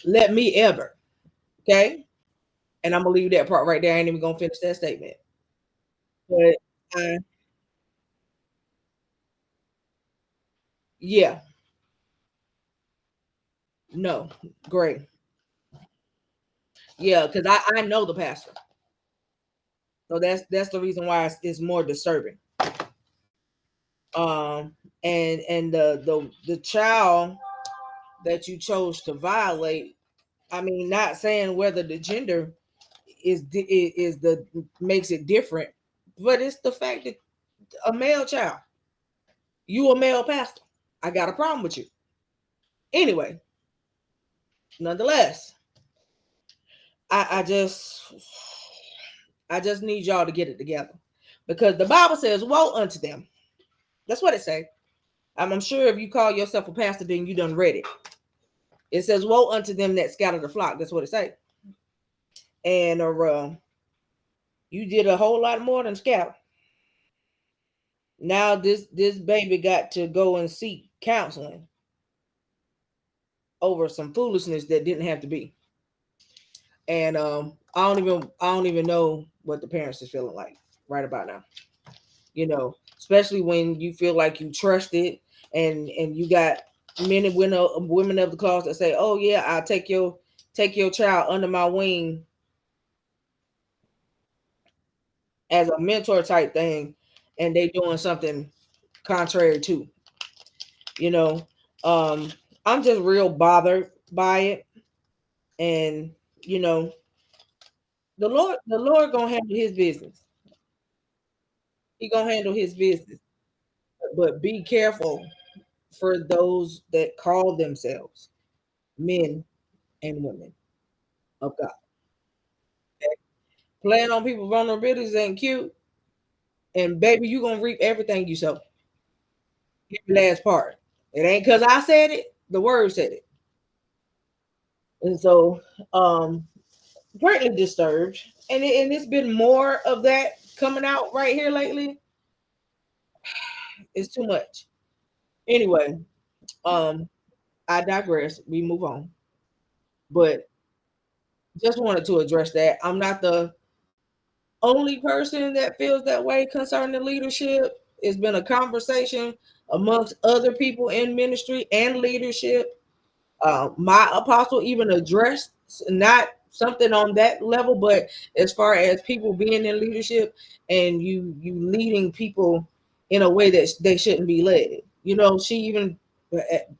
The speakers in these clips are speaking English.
Let me ever. Okay. And I'm gonna leave that part right there. I ain't even gonna finish that statement. But I, yeah, no, great. Yeah, because I know the pastor. So that's the reason why it's more disturbing. Um and the child that you chose to violate, I mean, not saying whether the gender is the makes it different, but it's the fact that a male child, you a male pastor. I got a problem with you. Anyway, nonetheless, I just need y'all to get it together. Because the Bible says, woe unto them. That's what it says. I'm sure if you call yourself a pastor, then you done read it. It says, woe unto them that scatter the flock. That's what it says. And you did a whole lot more than scatter. Now this baby got to go and seek counseling over some foolishness that didn't have to be. And I don't even know what the parents is feeling like right about now. Especially when you feel like you trusted, and you got men and women of the closet that say, "Oh yeah, I'll take your child under my wing as a mentor type thing," and they doing something contrary to. You know, um, I'm just real bothered by it, and you know, the Lord gonna handle His business. He gonna handle His business, but be careful for those that call themselves men and women of God. Okay? Playing on people's vulnerabilities ain't cute, and baby, you gonna reap everything you sow. Every last part. It ain't because I said it. The word said it, and so greatly disturbed. And it's been more of that coming out right here lately. It's too much. Anyway, um, I digress. We move on, but just wanted to address that. I'm not the only person that feels that way concerning leadership. It's been a conversation amongst other people in ministry and leadership. My apostle even addressed not something on that level, but as far as people being in leadership and you leading people in a way that they shouldn't be led. She even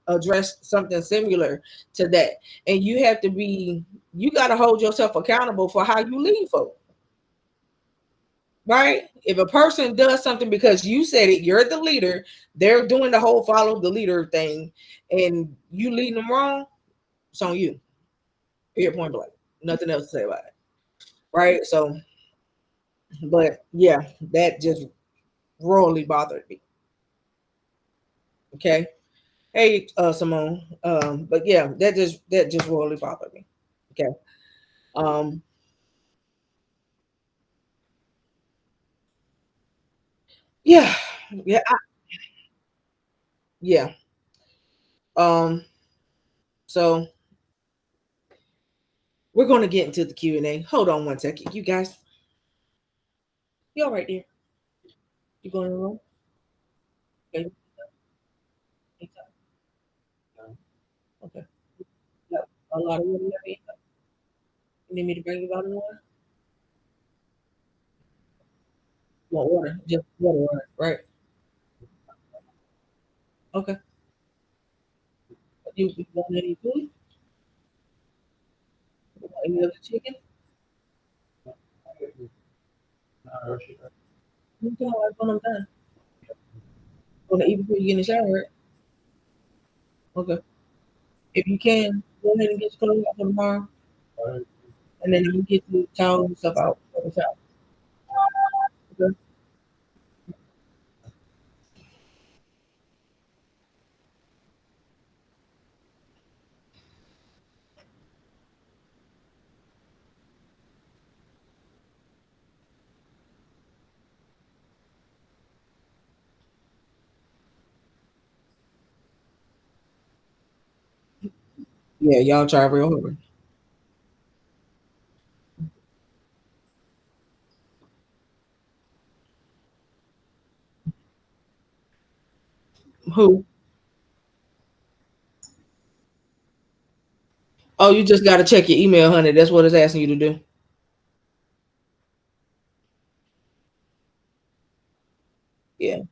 addressed something similar to that. And you got to hold yourself accountable for how you lead folks. Right? If a person does something because you said it, you're the leader, they're doing the whole follow the leader thing, and you leading them wrong, it's on you. Period, point blank. Nothing else to say about it. Right? So, but yeah, that just royally bothered me. Okay. Hey, Simone. But yeah, that just royally bothered me. Okay. Um, yeah, yeah, yeah. Um, so we're gonna get into the Q&A. Hold on one second, you guys. You all right there? You going to the room? Okay. Okay. Yep. A lot of women never eat. You need me to bring you bottle of water? Want water? Just water, right? Okay. You want any food? You want any other chicken? You can always when I'm done. Want to eat before you get in the shower, right? Okay. If you can, go ahead and get your clothes out for tomorrow, and then you get the towel and stuff out for the shower. Okay. Yeah, y'all try real hard. Who? Oh, you just got to check your email, honey. That's what it's asking you to do. Yeah.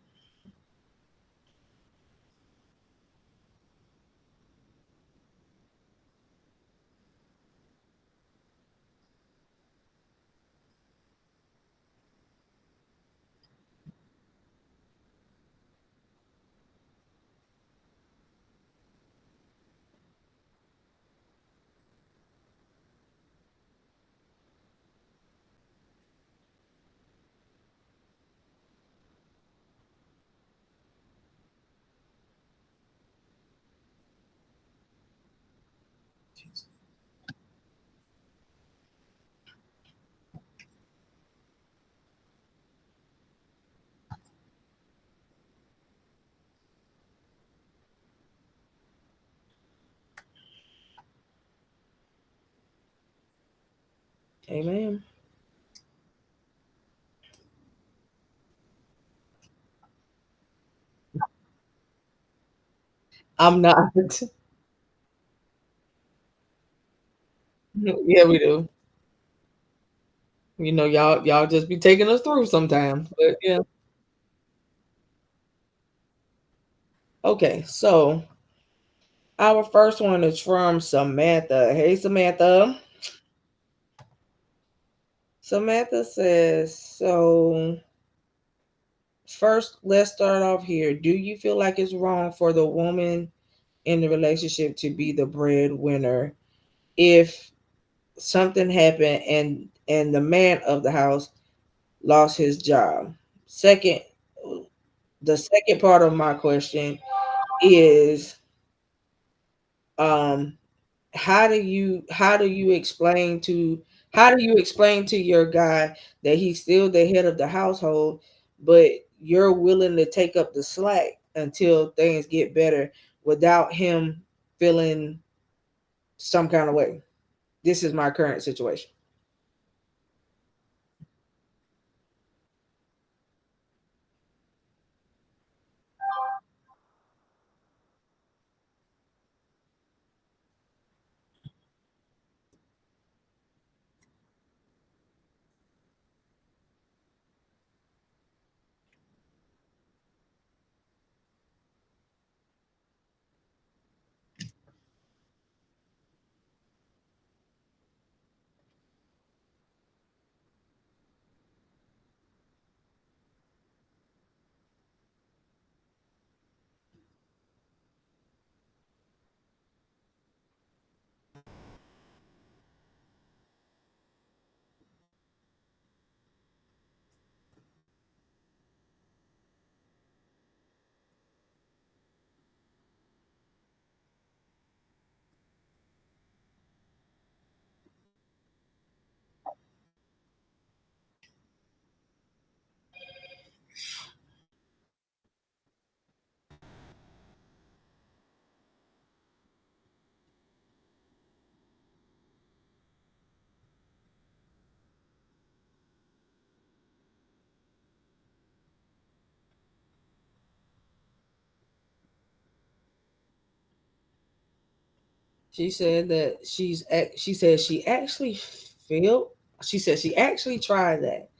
Amen. I'm not. Yeah, we do. Y'all just be taking us through sometimes. But yeah. Okay, so our first one is from Samantha. Hey, Samantha. Samantha says, so first, let's start off here. Do you feel like it's wrong for the woman in the relationship to be the breadwinner if something happened and the man of the house lost his job? Second, the second part of my question is, um how do you explain to your guy that he's still the head of the household, but you're willing to take up the slack until things get better without him feeling some kind of way? This is my current situation. She said that she said she actually feel she said she actually tried that.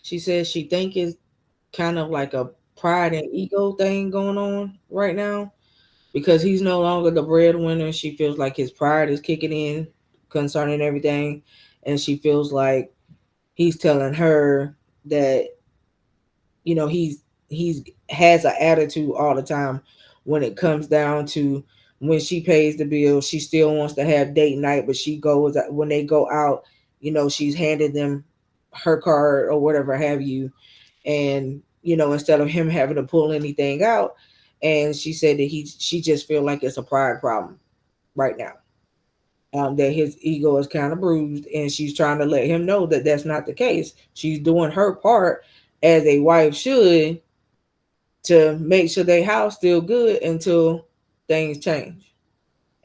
She said she think it's kind of like a pride and ego thing going on right now because he's no longer the breadwinner. She feels like his pride is kicking in concerning everything, and she feels like he's telling her that he's has an attitude all the time when it comes down to when she pays the bill. She still wants to have date night, but she goes when they go out. She's handed them her card or whatever have you, and instead of him having to pull anything out. And she said that she just feel like it's a pride problem right now, that his ego is kind of bruised, and she's trying to let him know that that's not the case. She's doing her part as a wife should to make sure their house still good until things change.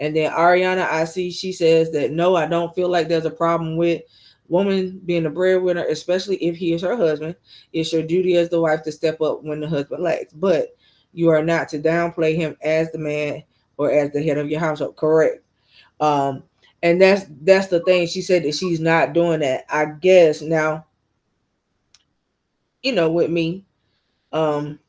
And then Ariana, I see she says that no, I don't feel like there's a problem with woman being a breadwinner, especially if he is her husband. It's your duty as the wife to step up when the husband lacks, but you are not to downplay him as the man or as the head of your household. Correct. Um, and that's the thing. She said that she's not doing that. I guess now, with me, um,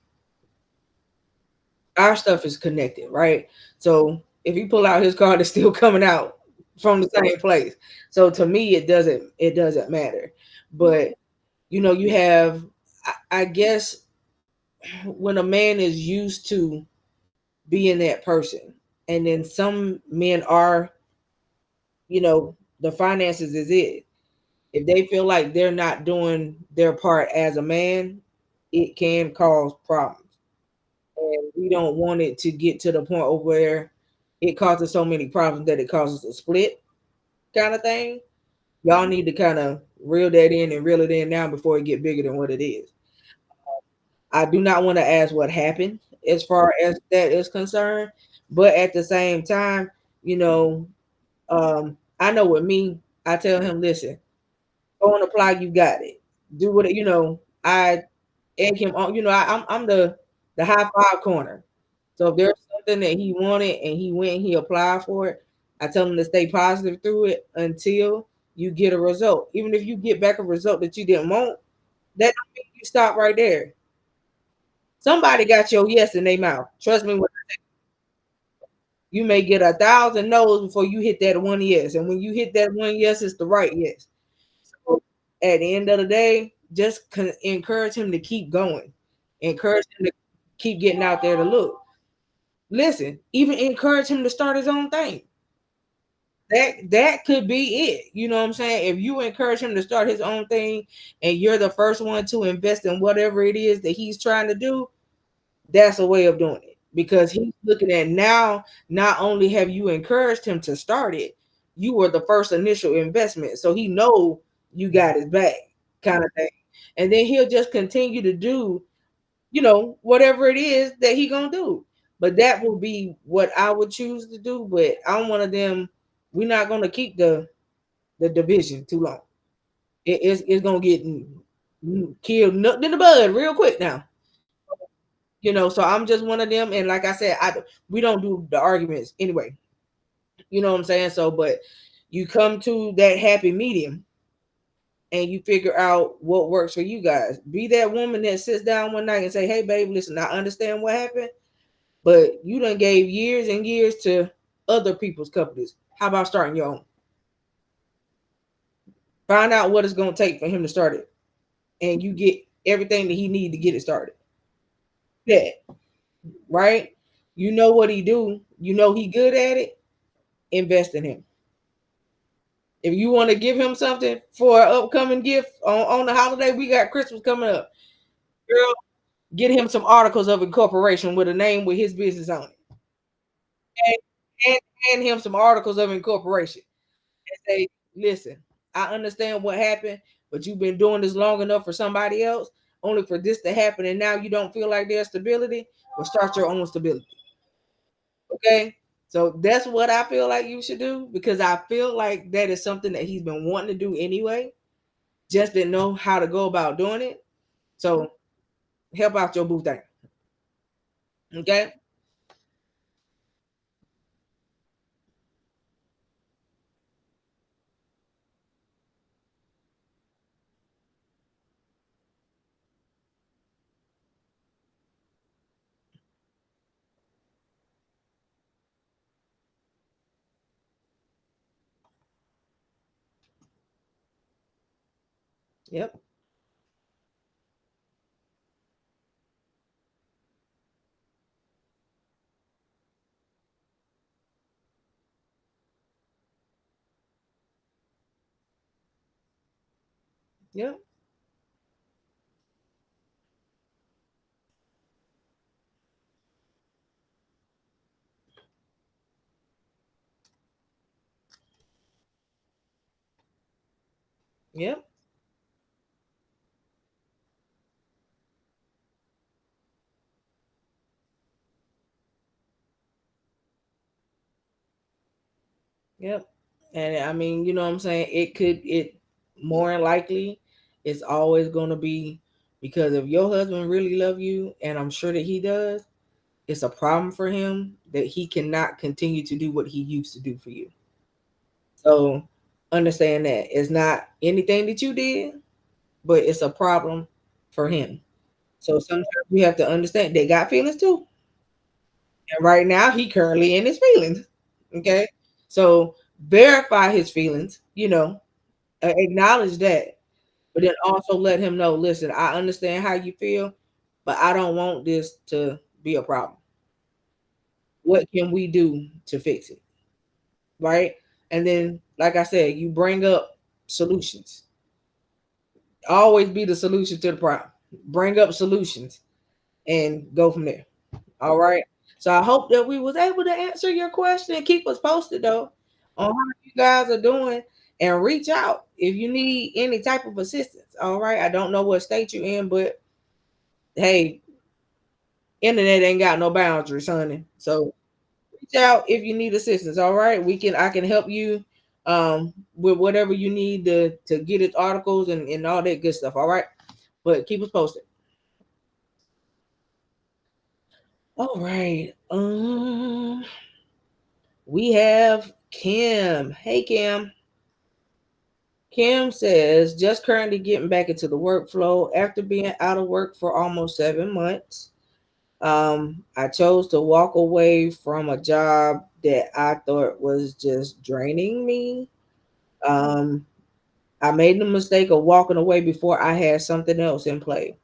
our stuff is connected, right? So if you pull out his card, it's still coming out from the same place. So to me, it doesn't matter. But you have, I guess, when a man is used to being that person, and then some men are, the finances is it. If they feel like they're not doing their part as a man, it can cause problems. And we don't want it to get to the point of where it causes so many problems that it causes a split kind of thing. Y'all need to kind of reel that in and reel it in now before it get bigger than what it is. I do not want to ask what happened as far as that is concerned, but at the same time, you know, I know with me, I tell him, listen, go and apply, you got it. Do what I egg him on. I'm the high five corner. So if there's something that he wanted and he went and he applied for it, I tell him to stay positive through it until you get a result. Even if you get back a result that you didn't want, that don't mean you stop right there. Somebody got your yes in their mouth. Trust me, when you may get 1,000 no's before you hit that one yes. And when you hit that one yes, it's the right yes. So at the end of the day, just encourage him to keep going. Encourage him to keep getting out there to look. Listen, even encourage him to start his own thing. That could be it. You know what I'm saying? If you encourage him to start his own thing and you're the first one to invest in whatever it is that he's trying to do, that's a way of doing it. Because he's looking at now, not only have you encouraged him to start it, you were the first initial investment. So he know you got his back kind of thing. And then he'll just continue to do, whatever it is that he gonna do. But that will be what I would choose to do. But I'm one of them. We're not gonna keep the division too long. It's gonna get killed nothing in the bud real quick now. So I'm just one of them. And like I said, we don't do the arguments anyway. You know what I'm saying? So, but you come to that happy medium and you figure out what works for you guys. Be that woman that sits down one night and say, "Hey, babe, listen, I understand what happened, but you done gave years and years to other people's companies. How about starting your own? Find out what it's gonna take for him to start it, and you get everything that he need to get it started. Yeah, right? You know what he do. You know he good at it. Invest in him. If you want to give him something for an upcoming gift on the holiday, we got Christmas coming up. Girl, get him some articles of incorporation with a name with his business on it. And, and hand him some articles of incorporation and say, listen, I understand what happened, but you've been doing this long enough for somebody else, only for this to happen, and now you don't feel like there's stability. Well, start your own stability. Okay. So that's what I feel like you should do because I feel like that is something that he's been wanting to do anyway, just didn't know how to go about doing it. So help out your boo thing. Okay. Yep. Yep. Yep. Yep. And I mean, you know what I'm saying? It more than likely it's always gonna be because if your husband really love you, and I'm sure that he does, it's a problem for him that he cannot continue to do what he used to do for you. So understand that it's not anything that you did, but it's a problem for him. So sometimes you have to understand they got feelings too. And right now he currently in his feelings. Okay. So verify his feelings, acknowledge that, but then also let him know, listen, I understand how you feel, but I don't want this to be a problem. What can we do to fix it? Right. And then, like I said, you bring up solutions. Always be the solution to the problem. Bring up solutions and go from there. All right. So I hope that we was able to answer your question. Keep us posted though on how you guys are doing and reach out if you need any type of assistance. All right. I don't know what state you're in, but hey, internet ain't got no boundaries, honey. So reach out if you need assistance. All right. I can help you with whatever you need to get its articles and all that good stuff. All right. But keep us posted. All right. We have Kim. Hey, Kim. Kim says, just currently getting back into the workflow after being out of work for almost 7 months. I chose to walk away from a job that I thought was just draining me. Um, I made the mistake of walking away before I had something else in play.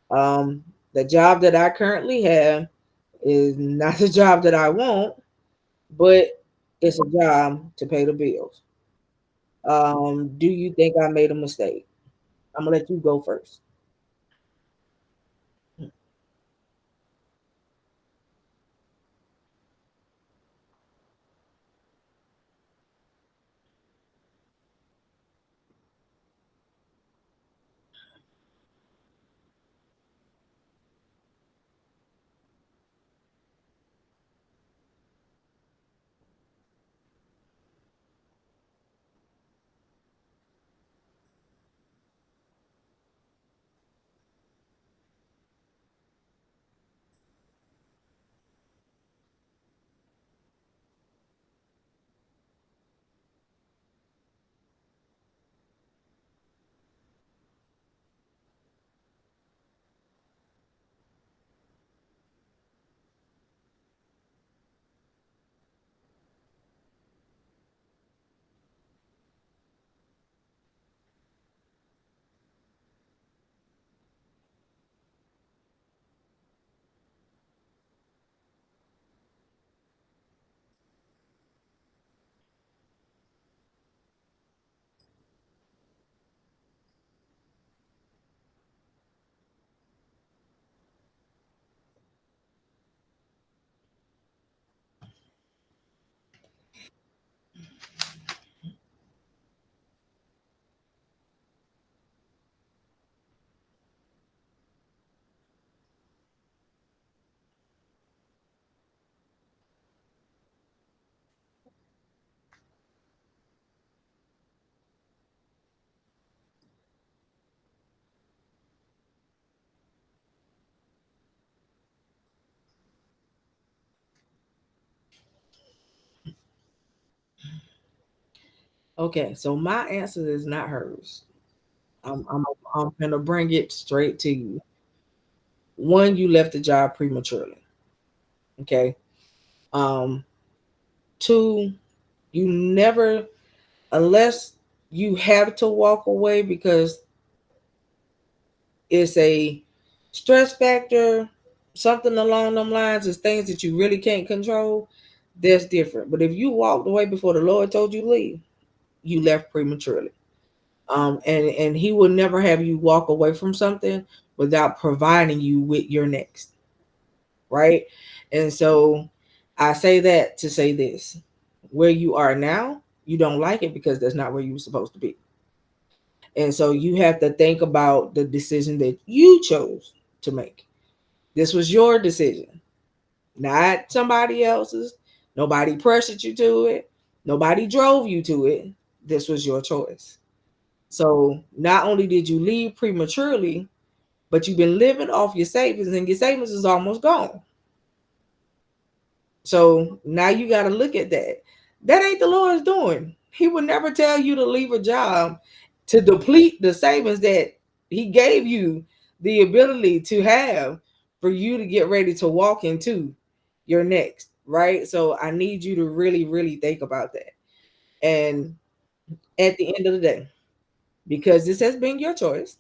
The job that I currently have is not the job that I want, but it's a job to pay the bills. Do you think I made a mistake? I'm gonna let you go first. Okay, so my answer is not hers. I'm gonna bring it straight to you. One, you left the job prematurely. Okay. Um, Two, you never, unless you have to walk away because it's a stress factor, something along them lines, is things that you really can't control. That's different. But if you walked away before the Lord told you to leave, you left prematurely. And He will never have you walk away from something without providing you with your next, right? And so I say that to say this: where you are now, you don't like it because that's not where you were supposed to be. And so you have to think about the decision that you chose to make. This was your decision, not somebody else's. Nobody pressured you to it. Nobody drove you to it. This was your choice. So not only did you leave prematurely, but you've been living off your savings and your savings is almost gone. So now you got to look at that. That ain't the Lord's doing. He would never tell you to leave a job to deplete the savings that He gave you the ability to have for you to get ready to walk into your next, right? So I need you to really, really think about that. And at the end of the day, because this has been your choice,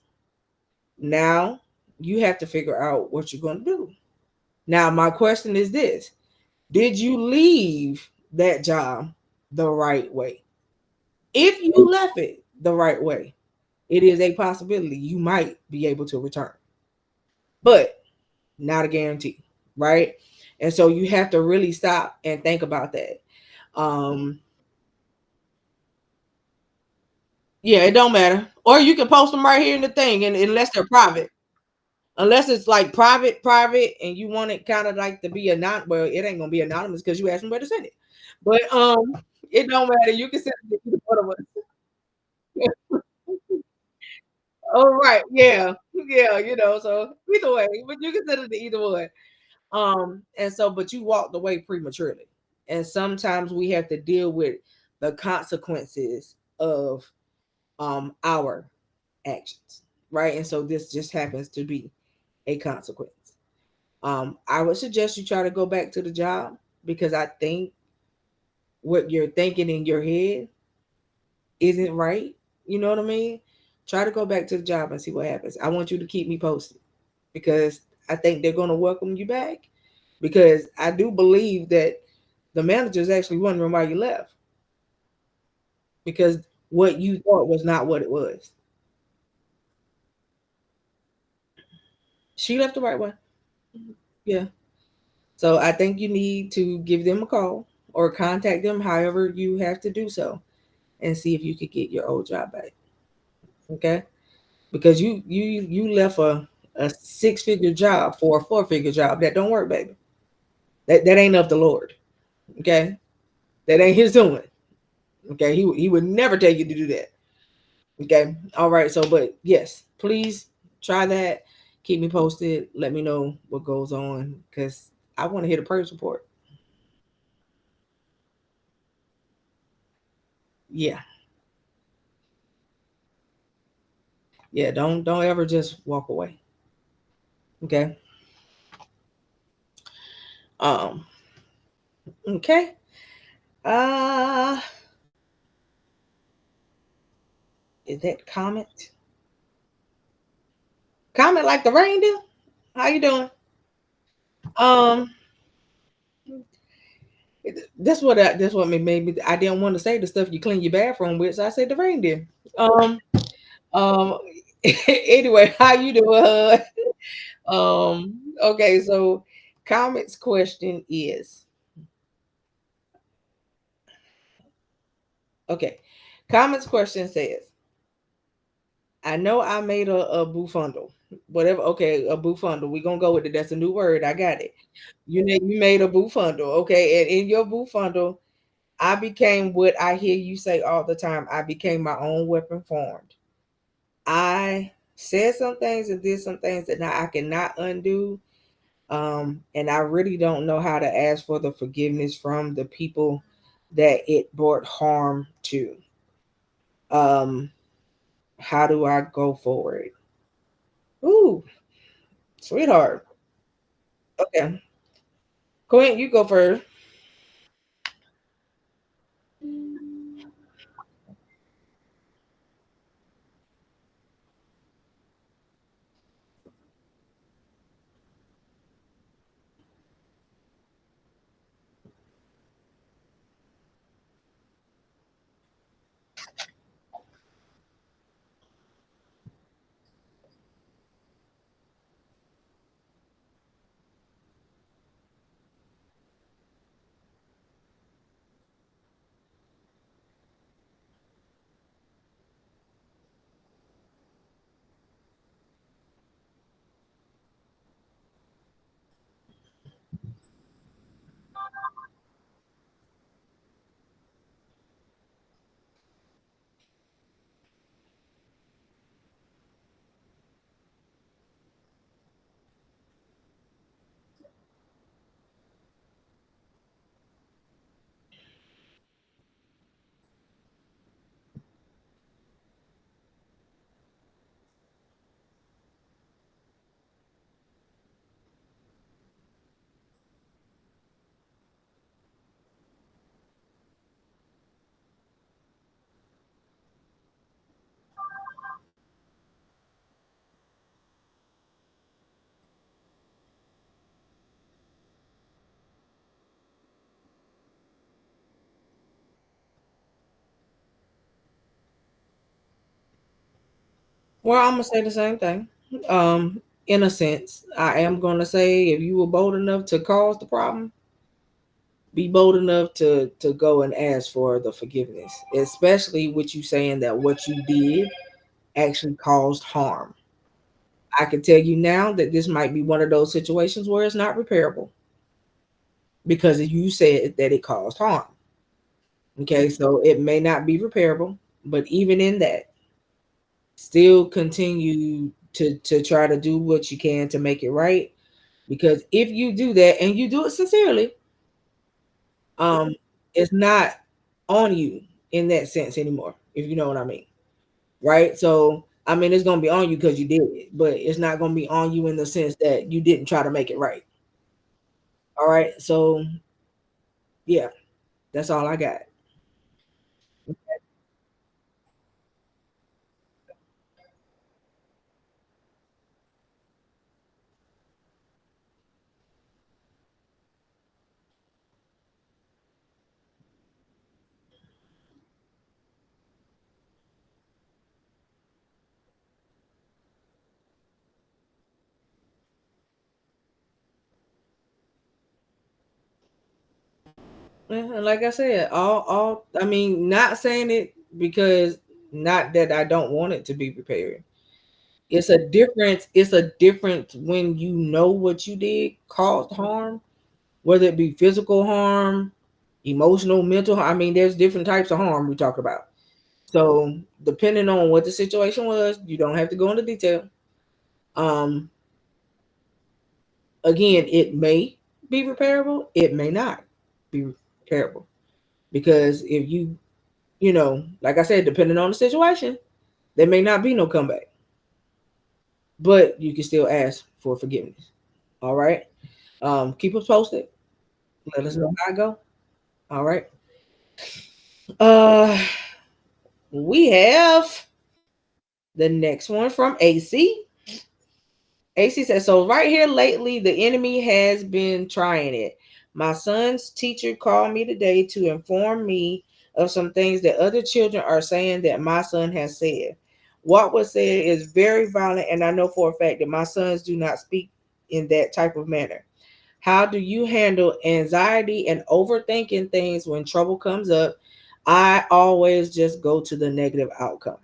now you have to figure out what you're going to do. Now, my question is this: did you leave that job the right way? If you left it the right way, it is a possibility you might be able to return, but not a guarantee, right? And so you have to really stop and think about that. Um, yeah, it don't matter. Or you can post them right here in the thing, and unless they're private. Unless it's like private, and you want it kind of like to be anonymous. Well, it ain't gonna be anonymous because you asked me where to send it. But it don't matter. You can send it to one of us. Oh right, yeah, yeah, So either way, but you can send it to either one. And so, but you walked away prematurely, and sometimes we have to deal with the consequences of our actions, right? And so this just happens to be a consequence. I would suggest you try to go back to the job because I think what you're thinking in your head isn't right. You know what I mean? Try to go back to the job and see what happens. I want you to keep me posted because I think they're going to welcome you back because I do believe that the manager is actually wondering why you left because what you thought was not what it was. She left the right way. Yeah. So I think you need to give them a call or contact them however you have to do so and see if you could get your old job back. Okay? Because you left a six-figure job for a four-figure job. That don't work, baby. That ain't of the Lord. Okay? That ain't his doing. Okay? He would never tell you to do that. Okay? All right. So but yes, please try that. Keep me posted. Let me know what goes on because I want to hear the purge report. Yeah. Yeah. Don't ever just walk away. Okay. Um, okay. Uh is that comment? Comment like the reindeer? How you doing? Um that's what made me I didn't want to say the stuff you clean your bathroom with, so I said the reindeer. Um um anyway, how you doing? Okay, so comments question is okay. Comments question says I know I made a boofundle. Whatever. Okay, a boofundle. We're gonna go with it. That's a new word. I got it. You made a boofundle. Okay, and in your boofundle, I became what I hear you say all the time. I became my own weapon formed. I said some things and did some things that now I cannot undo. And I really don't know how to ask for the forgiveness from the people that it brought harm to. Um, how do I go forward? Ooh, sweetheart. Okay. Quinn, you go first. Well, I'm gonna say the same thing. In a sense, I am gonna say if you were bold enough to cause the problem, be bold enough to go and ask for the forgiveness, especially with you saying that what you did actually caused harm. I can tell you now that this might be one of those situations where it's not repairable because you said that it caused harm. Okay, so it may not be repairable, but even in that, still continue to try to do what you can to make it right. Because if you do that and you do it sincerely, um, it's not on you in that sense anymore, if you know what I mean. Right? So I mean it's gonna be on you because you did it, but it's not gonna be on you in the sense that you didn't try to make it right. All right. So yeah, that's all I got. Yeah, and like I said, all I mean, not saying it because not that I don't want it to be prepared. It's a difference. It's a difference when you know what you did caused harm, whether it be physical harm, emotional, mental harm. I mean, there's different types of harm we talk about. So depending on what the situation was, you don't have to go into detail. Um, Again, it may be repairable, it may not be repairable. Because if you know, like I said, depending on the situation, there may not be no comeback. But you can still ask for forgiveness. All right. Keep us posted. Let us know how I go. All right. Uh we have the next one from AC. AC says, so right here lately, the enemy has been trying it. My son's teacher called me today to inform me of some things that other children are saying that my son has said. What was said is very violent, and I know for a fact that my sons do not speak in that type of manner. How do you handle anxiety and overthinking things when trouble comes up? I always just go to the negative outcome.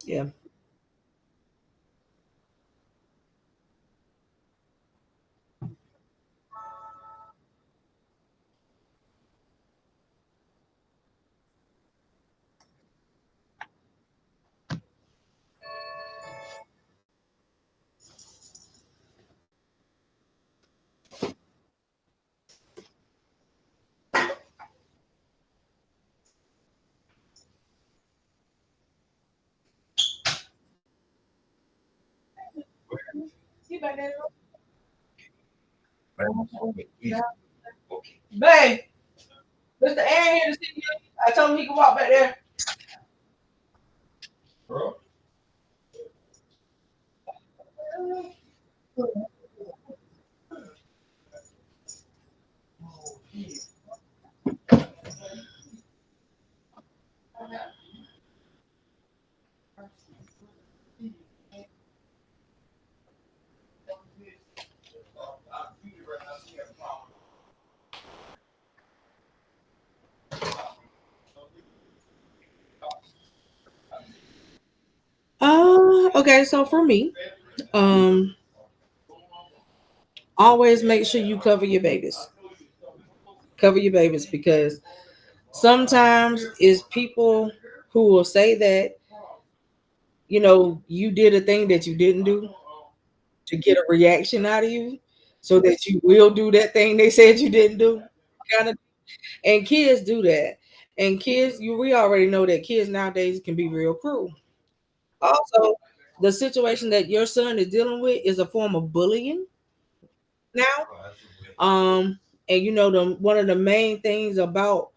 Yeah. Babe, Mr. Aaron here to see you. I told him he could walk back there. Okay, so for me, um, always make sure you cover your babies. Cover your babies because sometimes it's people who will say that you did a thing that you didn't do to get a reaction out of you, so that you will do that thing they said you didn't do. Kind of, and kids do that. And kids, we already know that kids nowadays can be real cruel. Also, the situation that your son is dealing with is a form of bullying now. Um, and the one of the main things about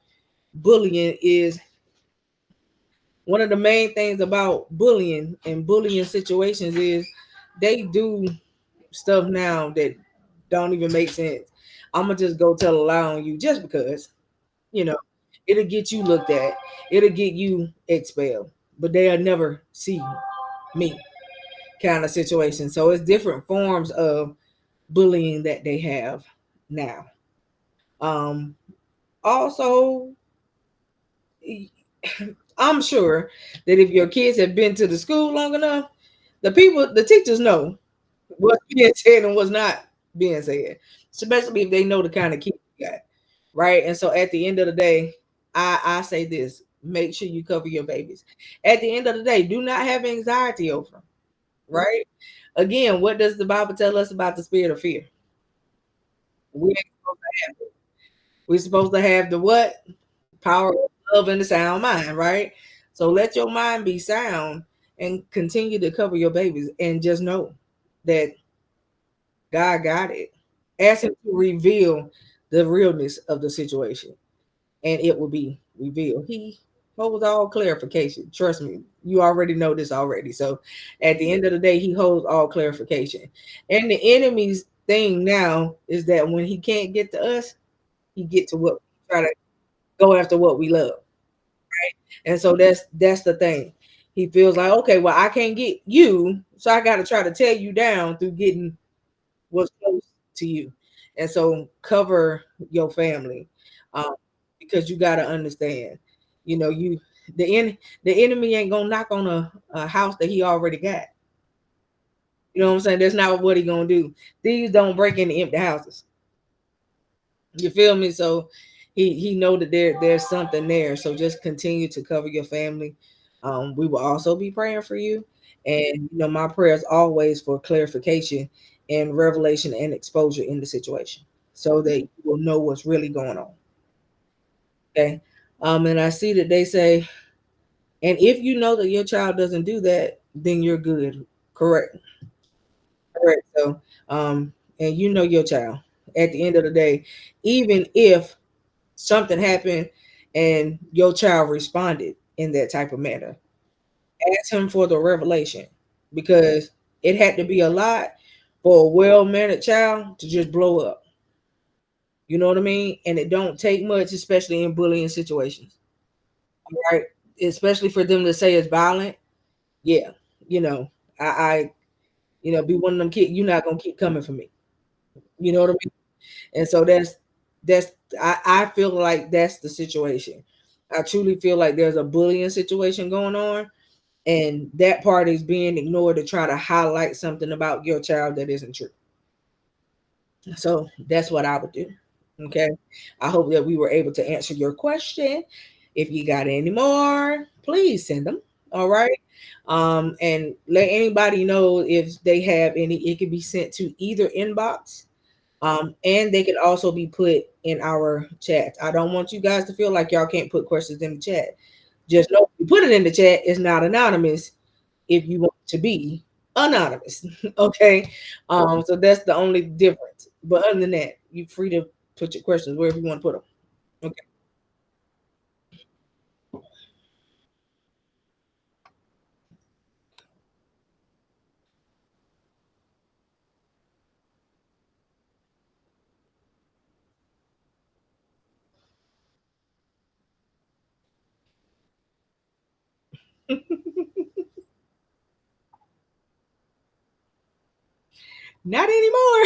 bullying is one of the main things about bullying and bullying situations is they do stuff now that don't even make sense. I'm gonna just go tell a lie on you just because, you know, it'll get you looked at, it'll get you expelled, but they'll never see me kind of situation. So it's different forms of bullying that they have now. Um, Also, I'm sure that if your kids have been to the school long enough, the teachers know what's being said and what's not being said, especially if they know the kind of kid you got, right? And so at the end of the day, I say this: make sure you cover your babies. At the end of the day, do not have anxiety over them, right? Again, what does the Bible tell us about the spirit of fear? We ain't supposed to have it. We're supposed to have the what? Power of love and a sound mind, right? So let your mind be sound and continue to cover your babies and just know that God got it. Ask him to reveal the realness of the situation and it will be revealed. He holds all clarification. Trust me, you already know this already. So at the end of the day, he holds all clarification. And the enemy's thing now is that when he can't get to us, he get to what we try to go after what we love. And so that's the thing. He feels like, okay, well, I can't get you, so I got to try to tear you down through getting what's close to you. And so cover your family, um, because you got to understand, you the enemy ain't gonna knock on a house that he already got. You know what I'm saying? That's not what he gonna do. Thieves don't break into empty houses. You feel me? So he know that there's something there. So just continue to cover your family. We will also be praying for you. And my prayers always for clarification and revelation and exposure in the situation so that you will know what's really going on. Okay. And I see that they say, and if you know that your child doesn't do that, then you're good. Correct. Correct. So and you know your child. At the end of the day, even if something happened and your child responded in that type of manner, ask him for the revelation because it had to be a lot for a well-mannered child to just blow up. You know what I mean? And it don't take much, especially in bullying situations. Right? Especially for them to say it's violent. Yeah. You know, I be one of them kids, you're not gonna keep coming for me. You know what I mean? And so that's I feel like that's the situation. I truly feel like there's a bullying situation going on, and that part is being ignored to try to highlight something about your child that isn't true. So that's what I would do. Okay. I hope that we were able to answer your question. If you got any more, please send them. All right. And let anybody know if they have any, it can be sent to either inbox. And they could also be put in our chat. I don't want you guys to feel like y'all can't put questions in the chat. Just know if you put it in the chat, it's not anonymous if you want to be anonymous. Okay. So that's the only difference. But other than that, you're free to put your questions wherever you want to put them. Okay. Not anymore.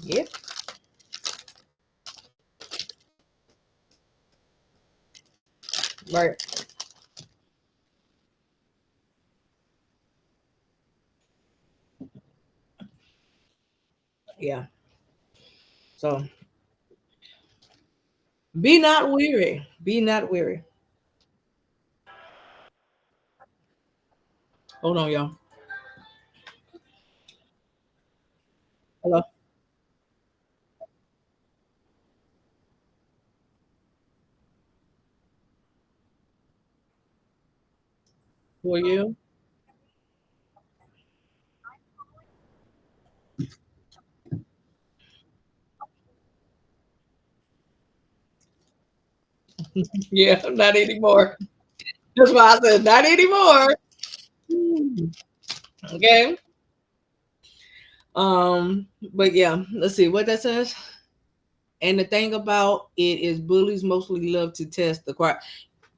Yep. Right. Yeah. So be not weary. Be not weary. Hold on, y'all. Hello. For you? Yeah, not anymore. That's why I said not anymore. Okay. But yeah, let's see what that says. And the thing about it is bullies mostly love to test the quiet.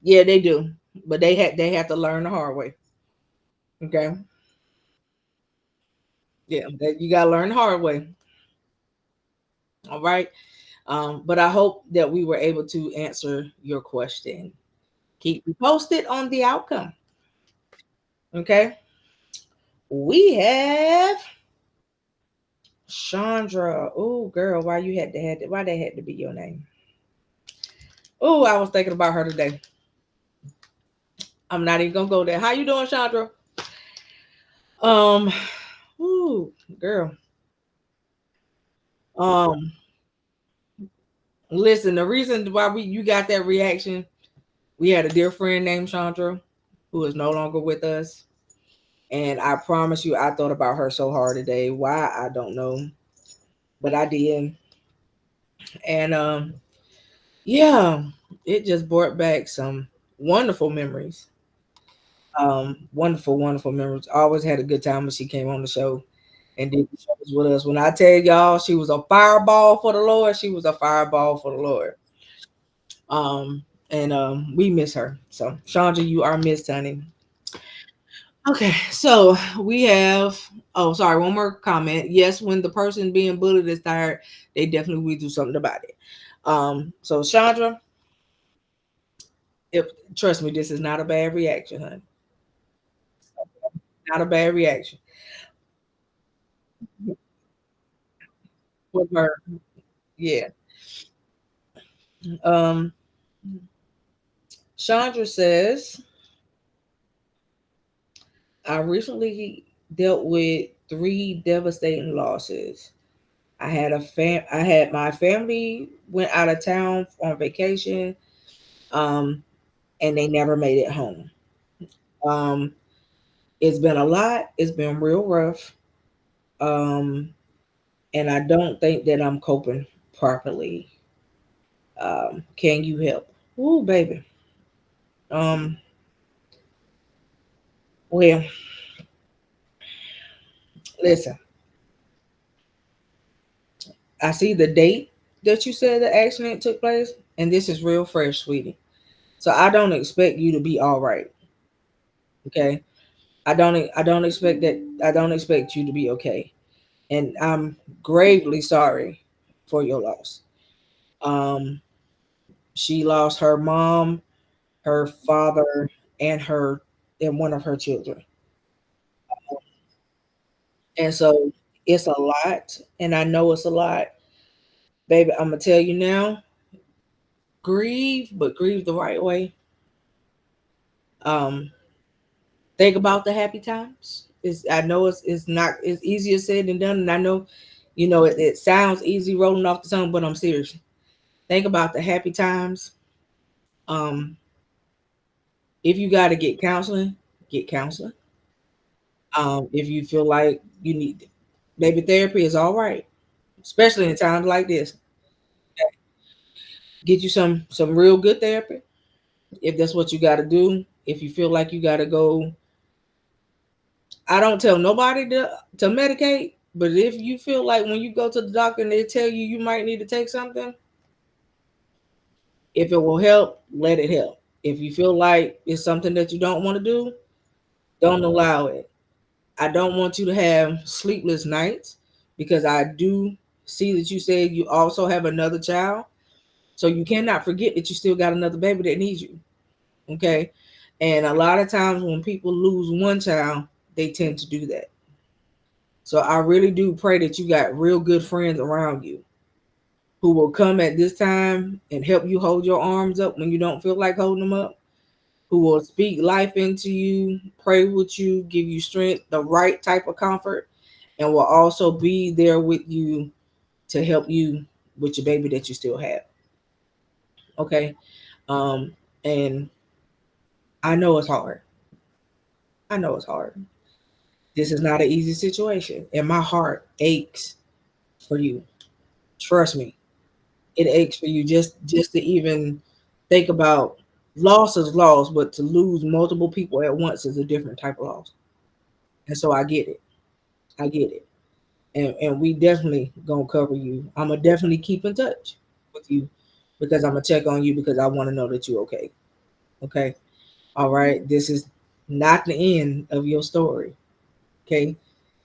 Yeah, they do. But they have to learn the hard way. Okay. Yeah, you gotta learn the hard way. All right. But I hope that we were able to answer your question. Keep me posted on the outcome. Okay. We have Chandra. Oh, girl, why that had to be your name? Oh, I was thinking about her today. I'm not even gonna go there. How you doing, Chandra? Um, ooh, girl. Um, listen, the reason why you got that reaction, we had a dear friend named Chandra who is no longer with us. And I promise you, I thought about her so hard today. Why I don't know, but I did. And yeah, it just brought back some wonderful memories. Wonderful, wonderful memories. Always had a good time when she came on the show and did the shows with us. When I tell y'all she was a fireball for the Lord, she was a fireball for the Lord. And we miss her. So Chandra, you are missed, honey. Okay, so we have sorry, one more comment. Yes, when the person being bullied is tired, they definitely will do something about it. So Chandra, if trust me, this is not a bad reaction, honey. Not a bad reaction. With her. Yeah. Um Chandra says, I recently dealt with three devastating losses. I had my family went out of town on vacation, um, and they never made it home. Um, it's been a lot. It's been real rough. Um, and I don't think that I'm coping properly. Can you help? Ooh, baby. Um, well, listen, I see the date that you said the accident took place, and this is real fresh, sweetie. So I don't expect you to be all right. Okay. I don't expect you to be okay. And I'm gravely sorry for your loss. Um, she lost her mom, her father, and her and one of her children. And so it's a lot, and I know it's a lot. Baby, I'm gonna tell you now, grieve, but grieve the right way. Um, think about the happy times. I know it's not it's easier said than done, and I know, it sounds easy rolling off the tongue, but I'm serious. Think about the happy times. Um, if you got to get counseling, get counseling. If you feel like you need, maybe therapy is all right. especially in times like this. Get you some real good therapy if that's what you got to do. If you feel like you got to go, I don't tell nobody to medicate, but if you feel like when you go to the doctor and they tell you you might need to take something, if it will help, let it help. If you feel like it's something that you don't want to do, don't allow it. I don't want you to have sleepless nights because I do see that you said you also have another child. So you cannot forget that you still got another baby that needs you. Okay. And a lot of times when people lose one child, they tend to do that. So I really do pray that you got real good friends around you who will come at this time and help you hold your arms up when you don't feel like holding them up, who will speak life into you, pray with you, give you strength, the right type of comfort, and will also be there with you to help you with your baby that you still have. Okay. Um, and I know it's hard. I know it's hard. This is not an easy situation, and my heart aches for you. Trust me, it aches for you just to even think about loss is loss, but to lose multiple people at once is a different type of loss. And so I get it. I get it. And we definitely gonna cover you. I'm gonna definitely keep in touch with you because I'm gonna check on you because I want to know that you're okay. Okay. All right. This is not the end of your story. Okay.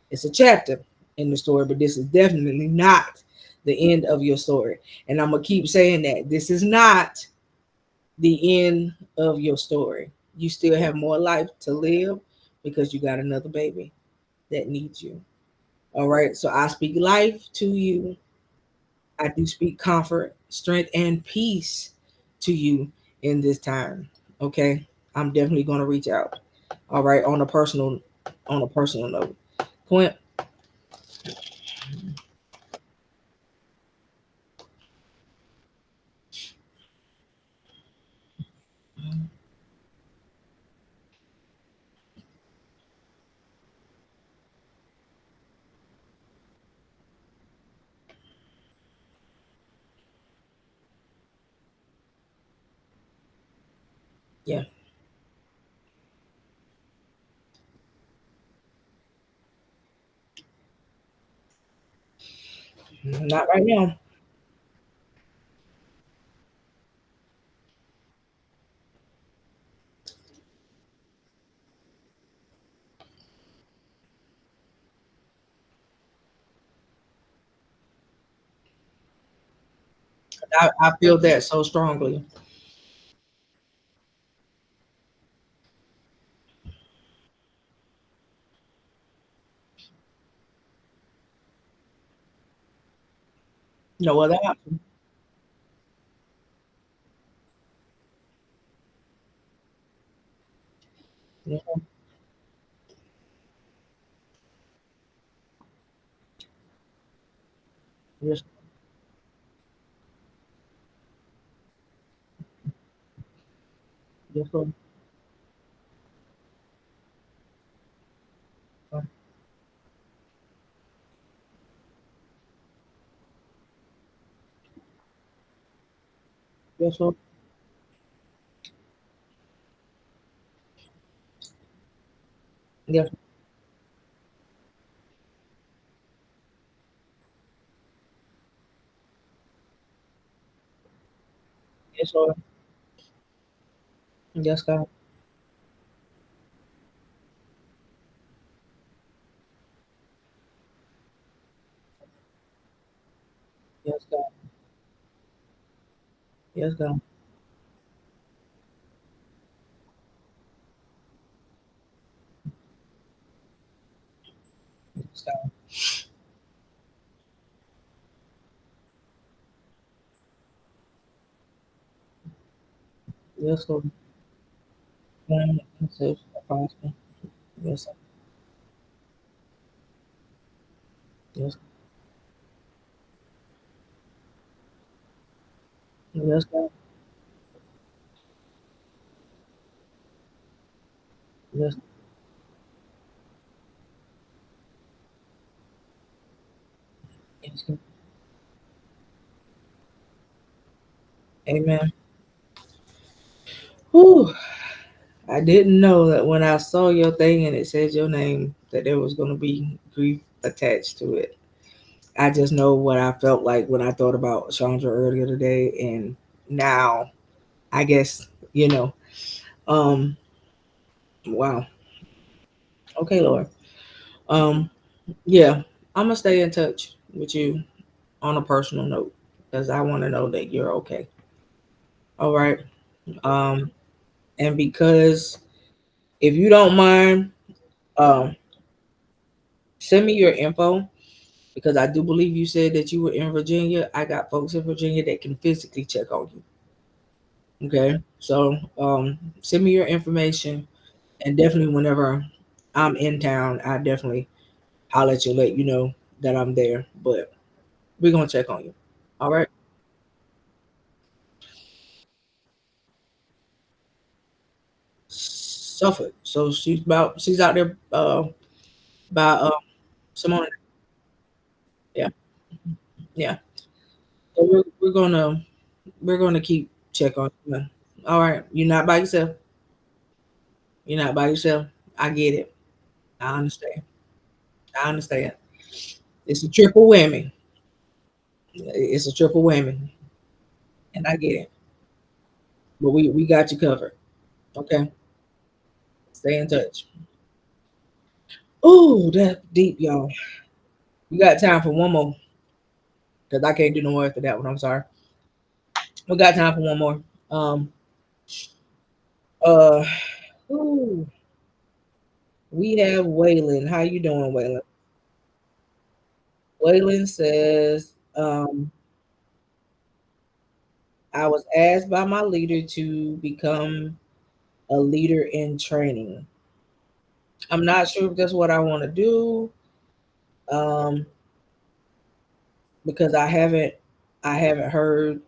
It's a chapter in the story, but this is definitely not the end of your story. And I'm gonna keep saying that this is not the end of your story. You still have more life to live because you got another baby that needs you. All right. So I speak life to you. I do speak comfort, strength, and peace to you in this time. Okay. I'm definitely gonna reach out. All right, on a personal note. Quint, yeah, not right now. I feel that so strongly. No other option. Yeah, yes, yes, Lord. Yes, Lord. Yes, yes, Lord. Yes, God. Yes, God. Yes, God. Yes, God. Yes, Lord. Plan and safe and prosper. Yes, yes, yes, God. Yes, yes, God. Amen. Whew. I didn't know that when I saw your thing and it said your name that there was going to be grief attached to it. I just know what I felt like when I thought about Chandra earlier today, and now I guess you know. Um, wow. Okay, Lord. Um, yeah, I'm gonna stay in touch with you on a personal note because I want to know that you're okay. All right. Um, and because if you don't mind, um, send me your info because I do believe you said that you were in Virginia. I got folks in Virginia that can physically check on you. Okay. So send me your information and definitely whenever I'm in town, I definitely holler at you, let you know that I'm there. But we're gonna check on you. All right. Suffolk. So she's out there by Simone. Yeah. Yeah. So we're gonna keep check on you. All right. You're not by yourself. You're not by yourself. I get it. I understand. I understand. It's a triple whammy. It's a triple whammy. And I get it. But we got you covered. Okay. Stay in touch. Oh, that's deep, y'all. You got time for one more. Because I can't do no more after that one. I'm sorry. We got time for one more. Um uh ooh, we have Waylon. How you doing, Waylon? Waylon says, I was asked by my leader to become a leader in training. I'm not sure if that's what I want to do. Um, because I haven't heard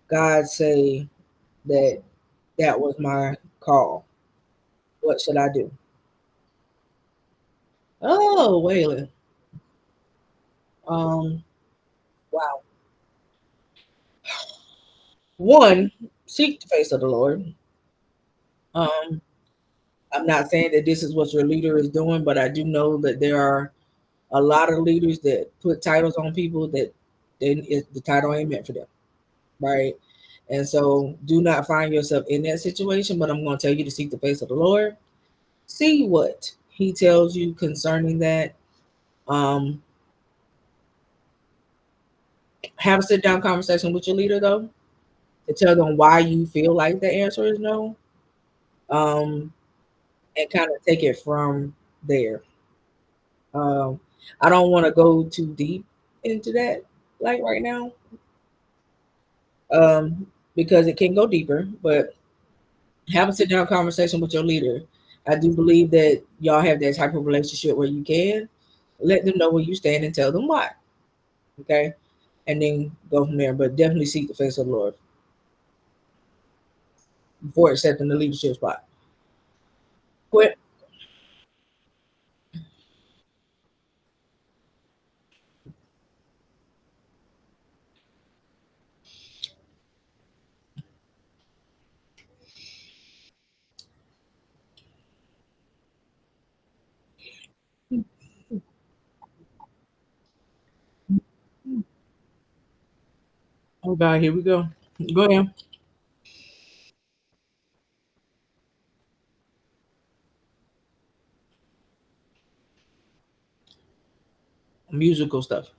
God say that that was my call. What should I do? Oh, Waylon. Um, wow. One, seek the face of the Lord. Um, I'm not saying that this is what your leader is doing, but I do know that there are a lot of leaders that put titles on people that the title ain't meant for them, right? And so do not find yourself in that situation, but I'm going to tell you to seek the face of the Lord. See what he tells you concerning that. Um, have a sit down conversation with your leader though to tell them why you feel like the answer is no. Um, and kind of take it from there. Um, I don't want to go too deep into that like right now, because it can go deeper. But have a sit down conversation with your leader. I do believe that y'all have that type of relationship where you can let them know where you stand and tell them why. Okay, and then go from there. But definitely seek the face of the Lord before accepting the leadership spot. Quit. Oh God, here we go. Go ahead. Musical stuff.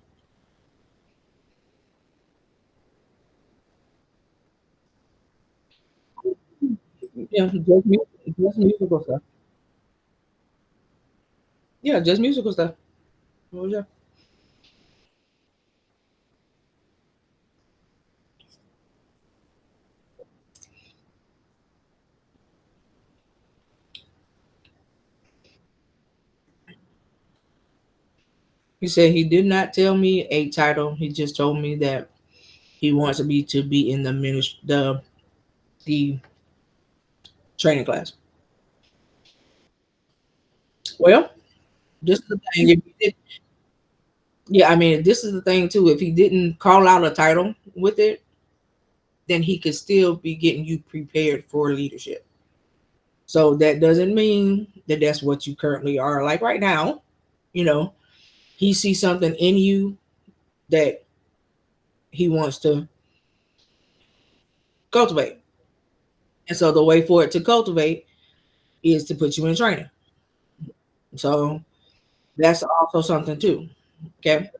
Yeah, just musical stuff. Yeah, just musical stuff. Oh, yeah. He said he did not tell me a title. He just told me that he wants me to be in the training class. Well, this is the thing. If he did, yeah, I mean, this is the thing too. If he didn't call out a title with it, then he could still be getting you prepared for leadership. So that doesn't mean that that's what you currently are. Like right now, you know, he sees something in you that he wants to cultivate. And so the way for it to cultivate is to put you in training. So that's also something too. Okay.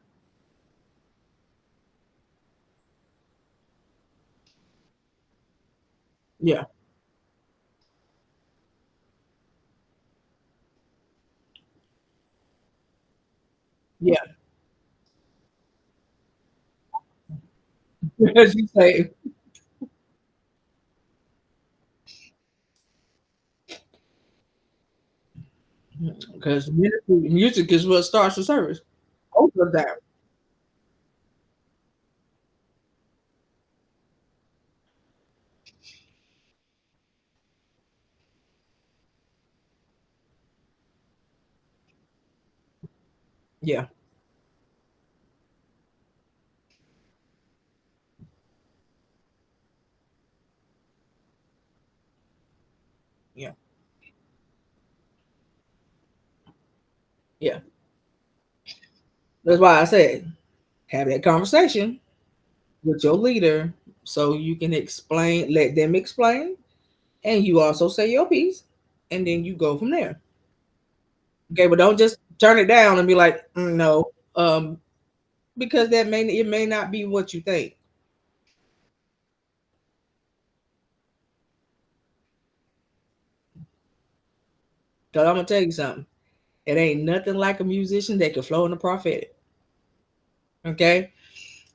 Yeah. Yeah. As you say, because music is what starts the service. Both of them. Yeah. Yeah. Yeah. That's why I said have that conversation with your leader so you can explain, let them explain, and you also say your piece, and then you go from there. Okay, but don't just turn it down and be like, no, because it may not be what you think. Because I'm gonna tell you something. It ain't nothing like a musician that can flow in the prophetic. Okay,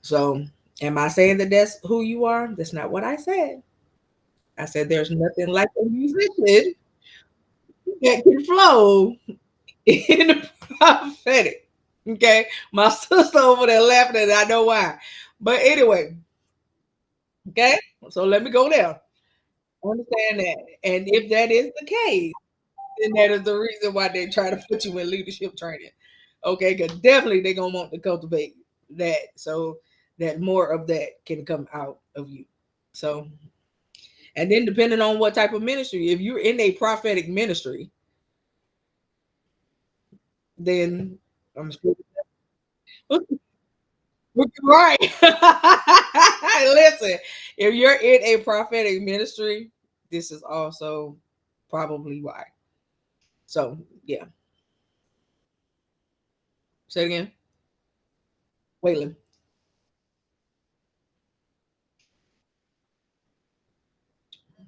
so am I saying that that's who you are? That's not what I said. I said there's nothing like a musician that can flow in the prophetic. Okay, my sister over there laughing, and I know why. But anyway, okay, so let me go there. Understand that, and if that is the case, then that is the reason why they try to put you in leadership training. Okay, because definitely they're gonna want to cultivate that so that more of that can come out of you. So, and then depending on what type of ministry, if you're in a prophetic ministry, then I'm sure. Right. Listen, if you're in a prophetic ministry, this is also probably why. So, yeah. Say it again. Waylon.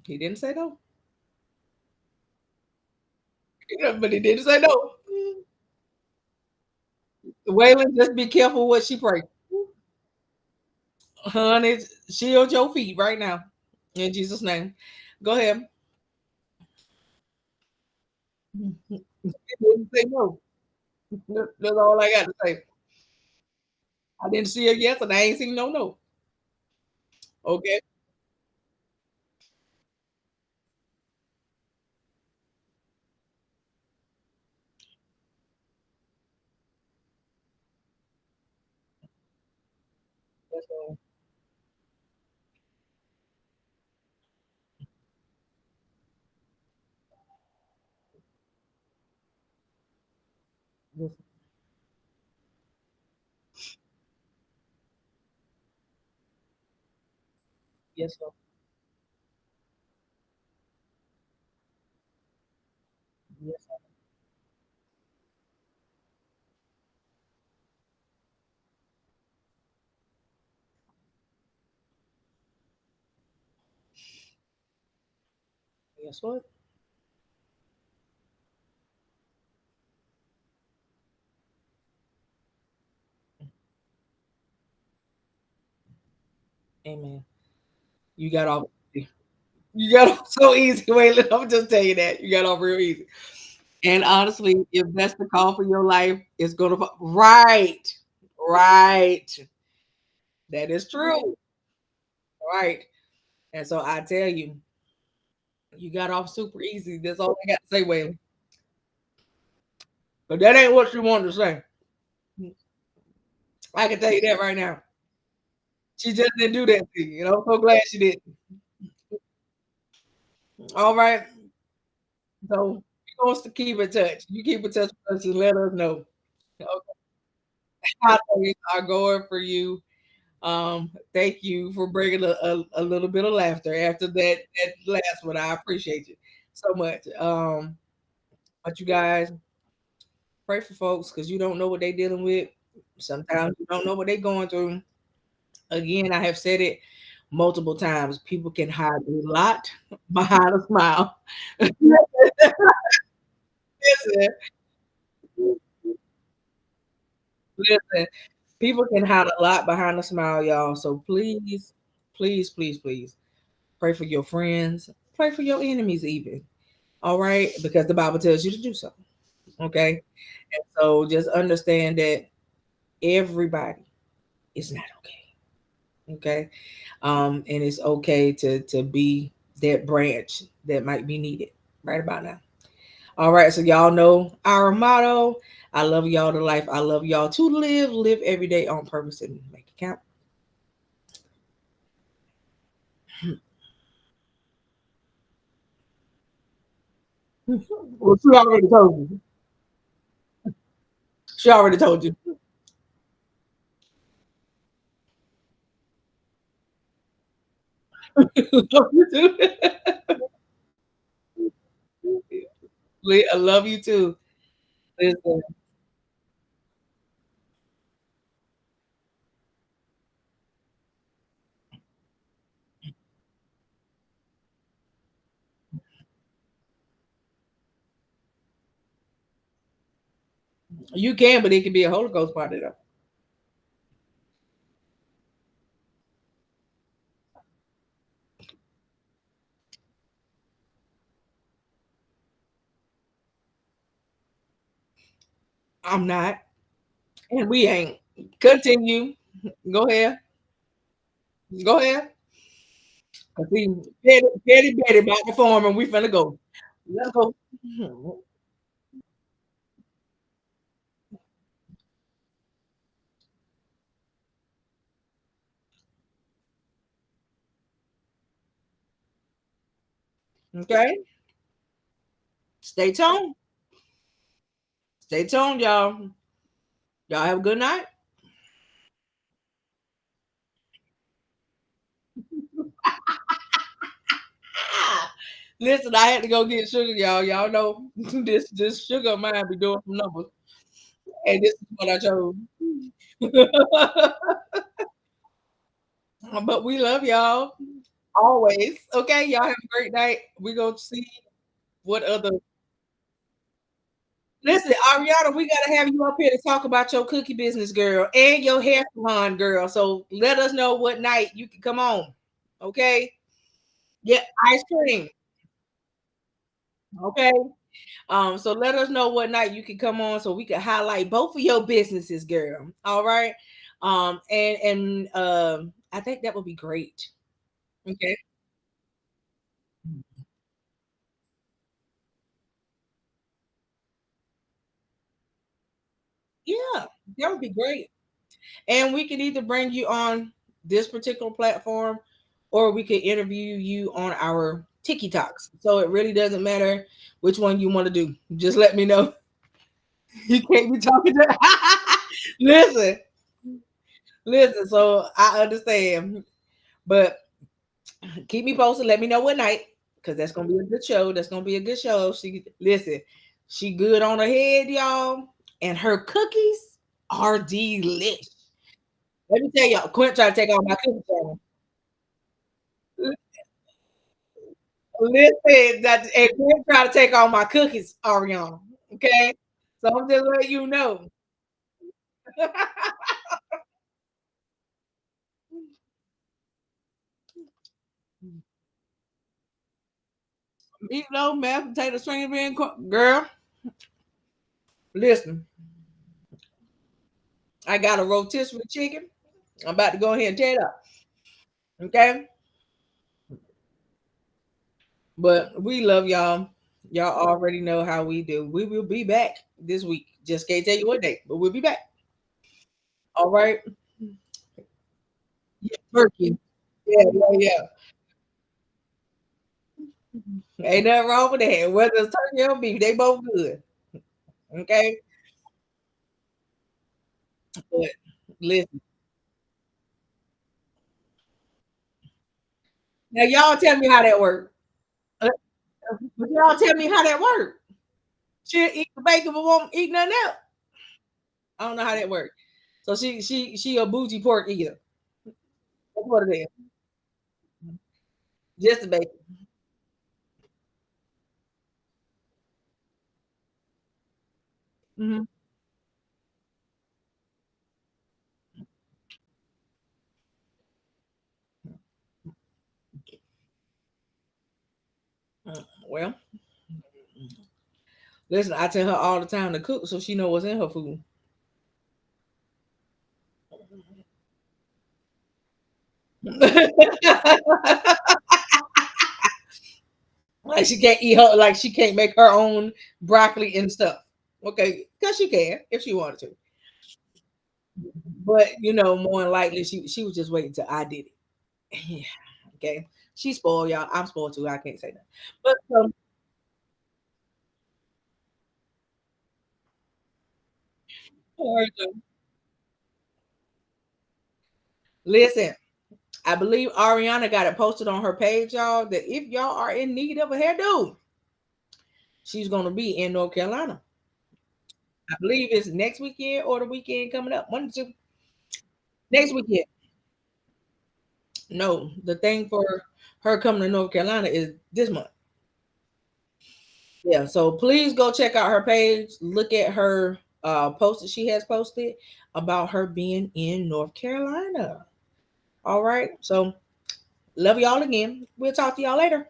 He didn't say no. But he didn't say no. Waylon, just be careful what she pray. Honey, shield your feet right now. In Jesus' name. Go ahead. He didn't say no. That's all I got to say. I didn't see a yes and I ain't seen no no. Okay. That's all. Yes, yes, sir. Yes, sir. Yes, what? Amen. You got off. You got off so easy, Waylon. I'm just telling you that. You got off real easy. And honestly, if that's the call for your life, it's gonna right. Right. That is true. Right. And so I tell you, you got off super easy. That's all I got to say, Waylon. But that ain't what you wanted to say. I can tell you that right now. She just didn't do that to you. I'm so glad she did. All right. So she wants to keep in touch. You keep in touch with us and let us know. Okay, how things are going for you. Thank you for bringing a little bit of laughter after that last one. I appreciate you so much. But you guys pray for folks because you don't know what they're dealing with. Sometimes you don't know what they're going through. Again, I have said it multiple times. People can hide a lot behind a smile. Listen, listen. People can hide a lot behind a smile, y'all. So please, please, please, please pray for your friends. Pray for your enemies, even. All right, because the Bible tells you to do so. Okay, and so just understand that everybody is not okay. Okay, and it's okay to be that branch that might be needed right about now. All right, so y'all know our motto. I love y'all to life. I love y'all to live. Live every day on purpose and make it count. Well, she already told you. She already told you. Love you too. I love you too. Listen, you can, but it can be a Holy Ghost party though. I'm not, and we ain't. Continue. Go ahead. Go ahead. I see Betty about to form, and we finna go. Let's go. Okay. Stay tuned. Stay tuned, y'all. Y'all have a good night. Ah, listen, I had to go get sugar, y'all. Y'all know this sugar of mine be doing some numbers, and this is what I chose. But we love y'all always. Okay, y'all have a great night. We gonna see what other. Listen, Ariana, we gotta have you up here to talk about your cookie business, girl, and your hair salon, girl. So let us know what night you can come on. Okay. Yeah, ice cream. Okay. So let us know what night you can come on so we can highlight both of your businesses, girl. All right. And I think that would be great. Okay. Yeah, that would be great. And we can either bring you on this particular platform or we could interview you on our TikToks. So it really doesn't matter which one you want to do. Just let me know. You can't be talking to listen, listen. So I understand. But keep me posted. Let me know what night, because that's gonna be a good show. That's gonna be a good show. She listen, she good on her head, y'all, and her cookies are delish. Let me tell y'all, Quint tried to take all my cookies from me. Listen, that and Quint tried to take all my cookies, Ariana. Okay, so I'm just letting you know. Meatloaf, mashed potato, string bean, girl. Listen, I got a rotisserie chicken. I'm about to go ahead and tear it up. Okay. But we love y'all. Y'all already know how we do. We will be back this week. Just can't tell you what day, but we'll be back. All right. turkey. Yeah, yeah, yeah. Ain't nothing wrong with that. Whether it's turkey or beef, they both good. Okay. But listen, now y'all tell me how that worked. But y'all tell me how that worked. She'll eat the bacon but won't eat nothing else. I don't know how that worked. So she a bougie pork eater. That's what it is. Just the bacon. Mhm. Well, listen, I tell her all the time to cook so she know what's in her food. Like she can't eat her, like she can't make her own broccoli and stuff. Okay, because she can if she wanted to. But more than likely she was just waiting till I did it. Yeah, okay. She spoiled y'all. I'm spoiled too. I can't say that. But listen, I believe Ariana got it posted on her page, y'all, that if y'all are in need of a hairdo, she's gonna be in North Carolina. I believe it's next weekend or the weekend coming up. One, two, next weekend. No, the thing for her coming to North Carolina is this month. Yeah, so please go check out her page. Look at her post that she has posted about her being in North Carolina. All right. So love y'all again. We'll talk to y'all later.